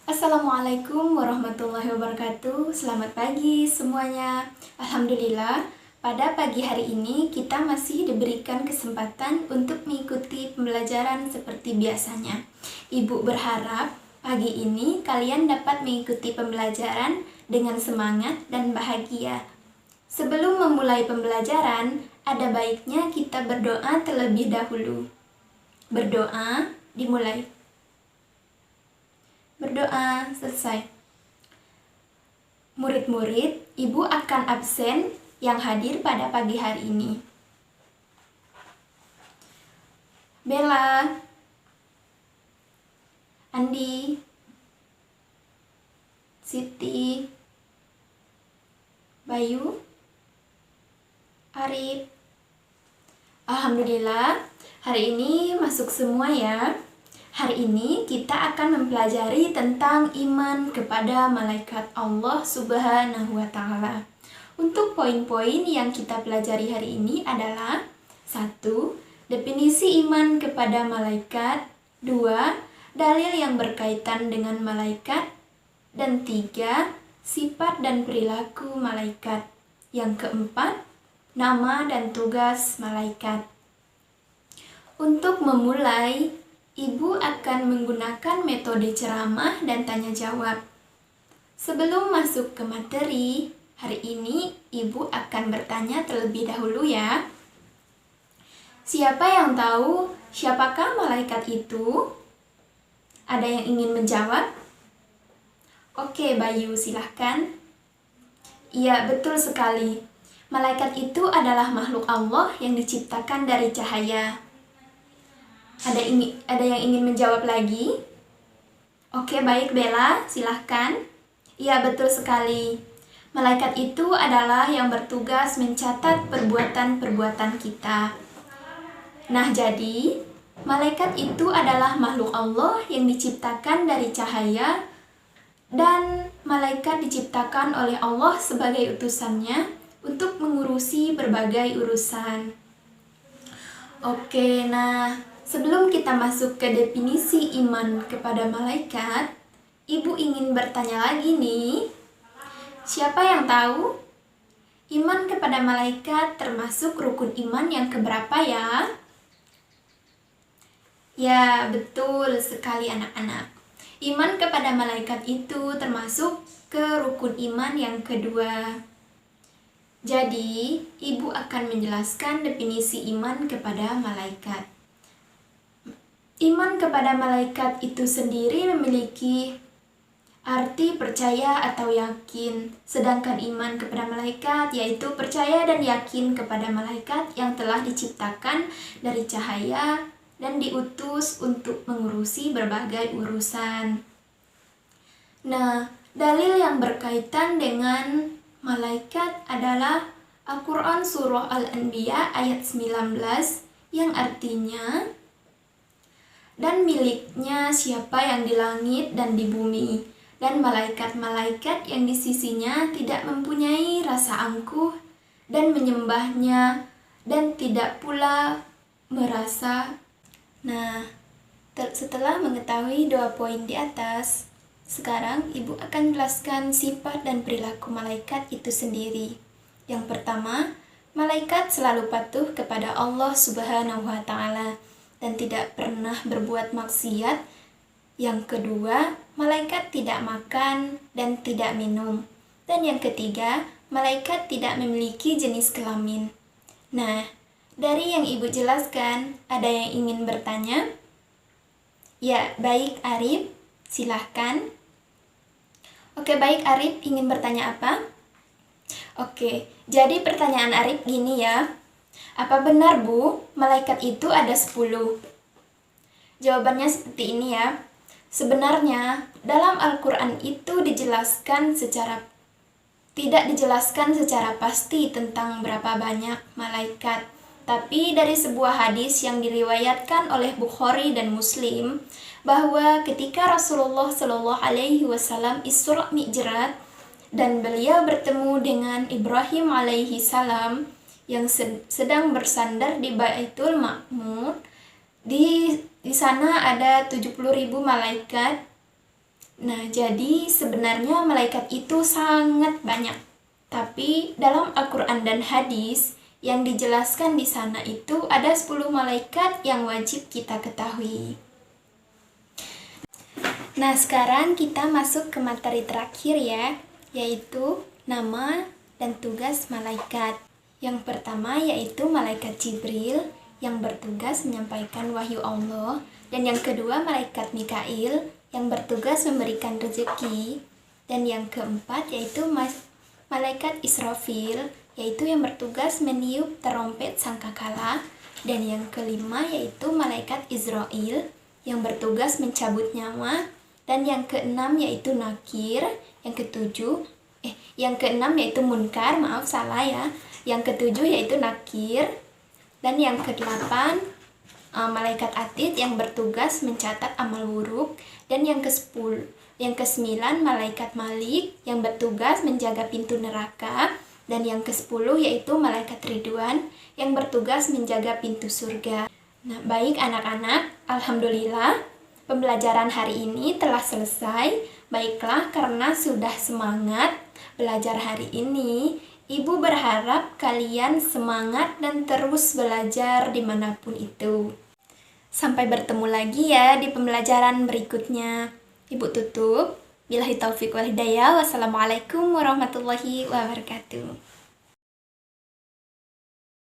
Assalamualaikum warahmatullahi wabarakatuh. Selamat pagi semuanya. Alhamdulillah, pada pagi hari ini kita masih diberikan kesempatan untuk mengikuti pembelajaran seperti biasanya. Ibu berharap pagi ini kalian dapat mengikuti pembelajaran dengan semangat dan bahagia. Sebelum memulai pembelajaran, ada baiknya kita berdoa terlebih dahulu. Berdoa dimulai. Berdoa selesai. Murid-murid, Ibu akan absen yang hadir pada pagi hari ini. Bella, Andi, Siti, Bayu, Arif. Alhamdulillah, hari ini masuk semua ya. Hari ini kita akan mempelajari tentang iman kepada malaikat Allah Subhanahu wa Ta'ala. Untuk poin-poin yang kita pelajari hari ini adalah 1. Definisi iman kepada malaikat. 2. Dalil yang berkaitan dengan malaikat. Dan 3. Sifat dan perilaku malaikat. Yang keempat, nama dan tugas malaikat. Untuk memulai, Ibu akan menggunakan metode ceramah dan tanya jawab. Sebelum masuk ke materi, hari ini Ibu akan bertanya terlebih dahulu ya. Siapa yang tahu siapakah malaikat itu? Ada yang ingin menjawab? Oke, Bayu, silahkan. Iya, betul sekali. Malaikat itu adalah makhluk Allah yang diciptakan dari cahaya. Ada yang ingin menjawab lagi? Oke, baik Bella, silahkan. Iya, betul sekali. Malaikat itu adalah yang bertugas mencatat perbuatan-perbuatan kita. Nah, jadi malaikat itu adalah makhluk Allah yang diciptakan dari cahaya, dan malaikat diciptakan oleh Allah sebagai utusannya untuk mengurusi berbagai urusan. Oke, nah sebelum kita masuk ke definisi iman kepada malaikat, Ibu ingin bertanya lagi nih. Siapa yang tahu? Iman kepada malaikat termasuk rukun iman yang keberapa ya? Ya, betul sekali anak-anak. Iman kepada malaikat itu termasuk ke rukun iman yang kedua. Jadi, Ibu akan menjelaskan definisi iman kepada malaikat. Iman kepada malaikat itu sendiri memiliki arti percaya atau yakin, sedangkan iman kepada malaikat yaitu percaya dan yakin kepada malaikat yang telah diciptakan dari cahaya dan diutus untuk mengurusi berbagai urusan. Nah, dalil yang berkaitan dengan malaikat adalah Al-Quran Surah Al-Anbiya ayat 19 yang artinya, dan miliknya siapa yang di langit dan di bumi, dan malaikat-malaikat yang di sisinya tidak mempunyai rasa angkuh dan menyembahnya, dan tidak pula merasa. Nah, setelah mengetahui 2 poin di atas, sekarang Ibu akan jelaskan sifat dan perilaku malaikat itu sendiri. Yang pertama, malaikat selalu patuh kepada Allah Subhanahu wa Ta'ala dan tidak pernah berbuat maksiat. Yang kedua, malaikat tidak makan dan tidak minum. Dan yang ketiga, malaikat tidak memiliki jenis kelamin. Nah, dari yang Ibu jelaskan, ada yang ingin bertanya? Ya, baik Arif, silahkan. Oke, baik Arif, ingin bertanya apa? Oke, jadi pertanyaan Arif gini ya. Apa benar Bu, malaikat itu ada 10? Jawabannya seperti ini ya. Sebenarnya, dalam Al-Quran itu tidak dijelaskan secara pasti tentang berapa banyak malaikat. Tapi dari sebuah hadis yang diriwayatkan oleh Bukhari dan Muslim, bahwa ketika Rasulullah Shallallahu Alaihi Wasallam Isra Mi'raj dan beliau bertemu dengan Ibrahim alaihi salam yang sedang bersandar di Baitul Ma'mur, di sana ada 70.000 malaikat Nah, jadi sebenarnya malaikat itu sangat banyak. Tapi dalam Al-Quran dan hadis yang dijelaskan di sana itu ada 10 malaikat yang wajib kita ketahui. Nah, sekarang kita masuk ke materi terakhir ya, yaitu nama dan tugas malaikat. Yang pertama yaitu malaikat Jibril yang bertugas menyampaikan wahyu Allah, dan yang kedua malaikat Mikail yang bertugas memberikan rezeki, dan yang keempat yaitu malaikat Israfil yaitu yang bertugas meniup terompet sangkakala, dan yang kelima yaitu malaikat Israil yang bertugas mencabut nyawa, dan yang keenam yaitu Nakir, yang keenam yaitu Munkar, maaf salah ya, yang ketujuh yaitu Nakir, dan yang kedelapan malaikat Atid yang bertugas mencatat amal buruk, dan yang kesembilan malaikat Malik yang bertugas menjaga pintu neraka, dan yang ke-10 yaitu malaikat Ridwan yang bertugas menjaga pintu surga. Nah, baik anak-anak, alhamdulillah pembelajaran hari ini telah selesai. Baiklah, karena sudah semangat belajar hari ini, Ibu berharap kalian semangat dan terus belajar dimanapun itu. Sampai bertemu lagi ya di pembelajaran berikutnya. Ibu tutup. Billahi taufiq wal hidayah. Wassalamualaikum warahmatullahi wabarakatuh.